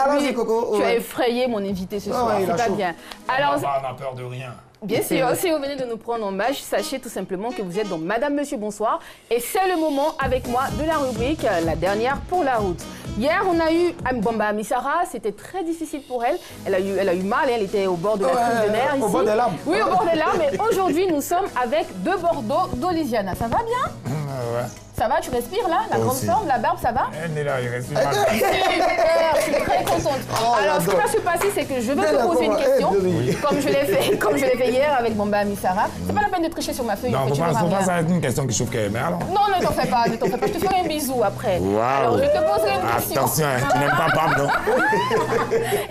Oui, Coco, tu as effrayé mon invité ce soir, c'est pas bien. Alors, on n'a peur de rien. Bien sûr, si vous venez de nous prendre en marche, sachez tout simplement que vous êtes dans Madame, Monsieur, Bonsoir. Et c'est le moment avec moi de la rubrique La dernière pour la route. Hier, on a eu Mbamba Amissara, c'était très difficile pour elle. Elle a eu mal, elle était au bord de la crise de nerfs ici. Au bord des larmes. Oui, au bord des larmes. Et aujourd'hui, nous sommes avec de Bordeaux d'Olisiana. Ça va bien? Ouais. Ça va, tu respires là? La grande forme, la barbe, ça va? Elle est là, il respire mal. Super, je suis très contente. Alors, ce qui va se passer, c'est que je vais te poser une question, comme je l'ai fait hier avec Mbamba Amissara. C'est pas la peine de tricher sur ma feuille. Non, en fait, faut pas ça être une question qui chauffe mais alors. Non, ne t'en fais pas, je te ferai un bisou après. Wow. Alors, je te poserai une question. Attention, tu n'aimes pas Pam, non?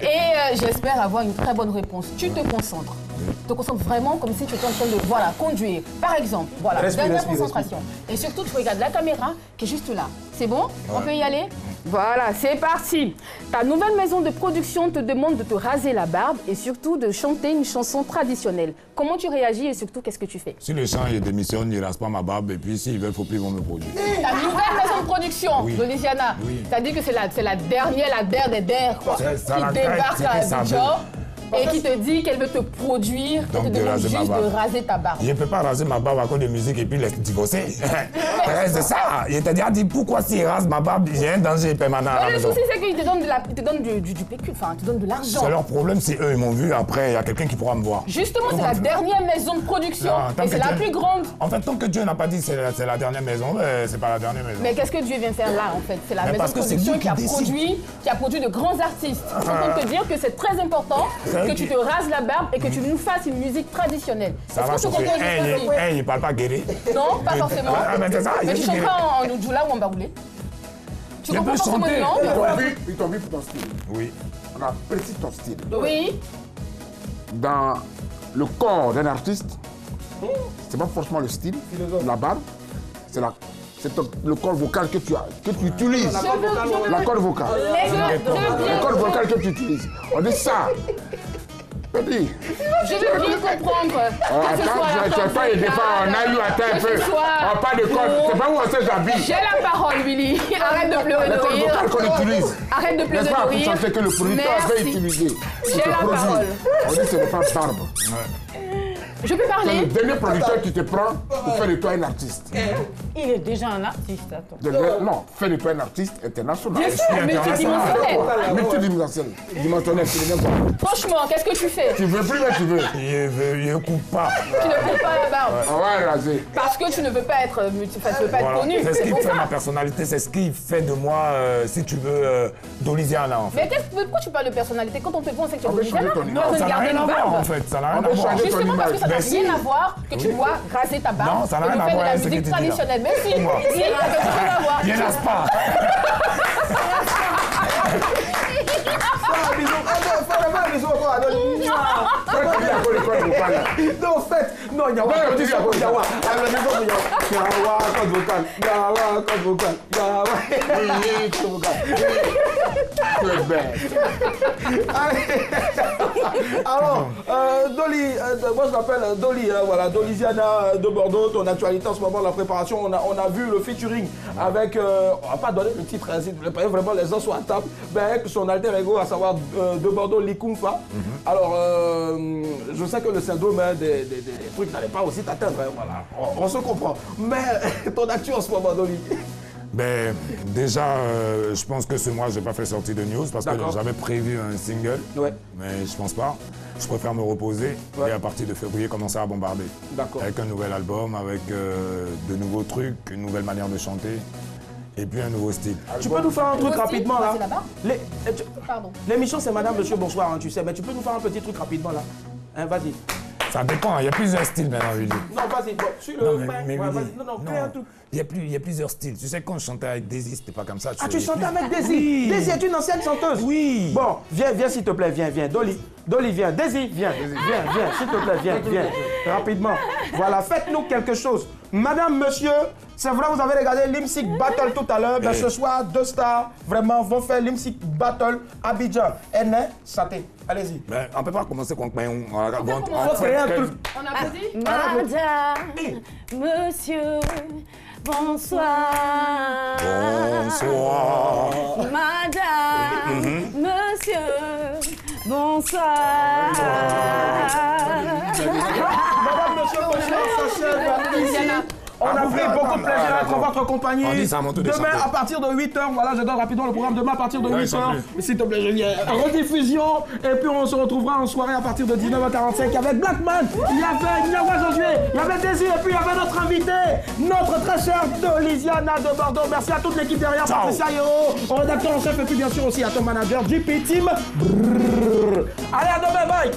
Et j'espère avoir une très bonne réponse. Tu te concentres. Tu te concentres vraiment comme si tu étais en train de conduire. Par exemple, voilà, dernière concentration. Et surtout, tu regardes la caméra qui est juste là. C'est bon? On peut y aller? Voilà, c'est parti. Ta nouvelle maison de production te demande de te raser la barbe et surtout de chanter une chanson traditionnelle. Comment tu réagis et surtout, qu'est-ce que tu fais? Si le chant il démissionne, il ne rase pas ma barbe et puis s'ils veulent, faut plus ils vont me produire. Ta nouvelle maison de production de Lisiana, t'as dit que c'est la dernière des der, quoi. Qui débarque à Abidjan. Et qui te dit qu'elle veut te produire, donc te demande juste de raser ta barbe. Je ne peux pas raser ma barbe à cause de musique et puis les divorcer. C'est ça. Je te dis pourquoi s'il rase ma barbe, j'ai un danger permanent. Le souci, c'est qu'ils te donnent du pécule, enfin, ils te donnent de l'argent. C'est leur problème, c'est eux, ils m'ont vu. Après, il y a quelqu'un qui pourra me voir. Justement, c'est la dernière maison de production. Et c'est la plus grande. En fait, tant que Dieu n'a pas dit c'est la dernière maison, c'est pas la dernière maison. Mais qu'est-ce que Dieu vient faire là, en fait? C'est la maison de production qui a produit de grands artistes. Je suis en train de te dire que c'est très important que tu te rases la barbe et que tu nous fasses une musique traditionnelle. Ça va chauffer. Il ne parle pas guéri. Non, pas forcément. Mais c'est ça. Mais tu chanteras en Udjula ou en Baoulé? Tu comprends forcément une langue? Ils t'ont vu pour ton style. Oui. On apprécie ton style. Oui. Dans le corps d'un artiste, c'est pas forcément le style, la barbe, c'est le corps vocal que tu utilises. La corde vocale. Le corps vocal que tu utilises. On dit ça. Je veux bien comprendre. Attends, tu as pas les défendre. On a eu attends un peu. On parle de corde. C'est pas où on s'est habillé. J'ai la parole, Willy. Arrête de pleurer de rire. Le corde vocal qu'on utilise. Arrête de pleurer de rire. N'est-ce pas pour que le producteur va utiliser. J'ai la parole. On dit que ce n'est pas barbe. Je peux parler? C'est le dernier producteur qui te prend pour faire de toi un artiste. Il est déjà un artiste, attends. Non, fais de toi un artiste international. Bien sûr, multidimensionnel. Multidimensionnel, tu n'aimes pas. Franchement, qu'est-ce que tu fais? Tu veux plus, mais tu veux. Il ne coupe pas. Tu ne coupes pas la barbe. On va raser. Parce que tu ne veux pas être, connu. C'est ce qui fait ma personnalité, c'est ce qui fait de moi, si tu veux, Doliziana en fait. Mais pourquoi tu parles de personnalité quand on te pense que tu es Doliziana? Non, ça n'a rien à voir en fait. Ça n'a rien à voir. Justement parce que ça n'a rien à voir que tu dois raser ta barbe. Non, ça n'a rien à voir avec ce que tu dis là. Traditionnelle. Mais si, ça n'a rien à voir. Il n'y en a pas. Non, en fait, non, il y a pas de code vocal. À la maison, il y a code vocal. Code vocal. Code vocal. Alors, Dolly, moi je m'appelle Dolly, voilà, Doliziana de Bordeaux, ton actualité en ce moment, la préparation, on a vu le featuring avec, on va pas donner le titre, vraiment les uns sont à table, mais avec son alter ego, à savoir de Bordeaux, Likumfa. Alors, je sais que le syndrome des trucs n'allait pas aussi t'atteindre, voilà, on se comprend. Mais ton actu en ce moment, Dolly? Ben, déjà, je pense que ce mois, je n'ai pas fait sortie de news parce que j'avais prévu un single, mais je pense pas. Je préfère me reposer et à partir de février, commencer à bombarder. Avec un nouvel album, avec de nouveaux trucs, une nouvelle manière de chanter et puis un nouveau style. Tu peux nous faire un truc rapidement là? Pardon. L'émission c'est Madame, Monsieur, bonsoir, hein, tu sais, mais tu peux nous faire un petit truc rapidement là? Hein, vas-y. Ça dépend, il y a plusieurs styles maintenant, Willy. Non, vas-y, suis le... Il y a plusieurs styles. Tu sais, quand je chantais avec Daisy, c'était pas comme ça. Tu chantais avec Daisy? Oui. Daisy est une ancienne chanteuse? Oui. Bon, viens s'il te plaît, viens. Dolly, viens. Daisy, viens, s'il te plaît, viens. Rapidement. Voilà, faites-nous quelque chose. Madame, monsieur, c'est vrai, vous avez regardé l'Imsic Battle tout à l'heure. Ben, ce soir, 2 stars, vraiment, vont faire l'Imsic Battle Abidjan. Ene, Saté. Allez-y. Ben, on ne peut pas commencer contre on fait un truc. On applaudit? Madame, monsieur, bonsoir. Bonsoir. Madame, monsieur, bonsoir. Madame, monsieur, bonsoir, on a pris beaucoup de plaisir à être en votre compagnie. Demain, à partir de 8h, voilà, je donne rapidement le programme. Demain, à partir de 8h, s'il te plaît, Julien, rediffusion. Et puis, on se retrouvera en soirée à partir de 19h45 avec Blackman. Il y avait Niawa Josué, il y avait Désir, et puis il y avait notre invité, notre très chère Doliziana de Bordeaux. Merci à toute l'équipe derrière, Patricia Hero, au rédacteur en chef, et puis bien sûr aussi à ton manager, JP Team. Allez, à demain, bye.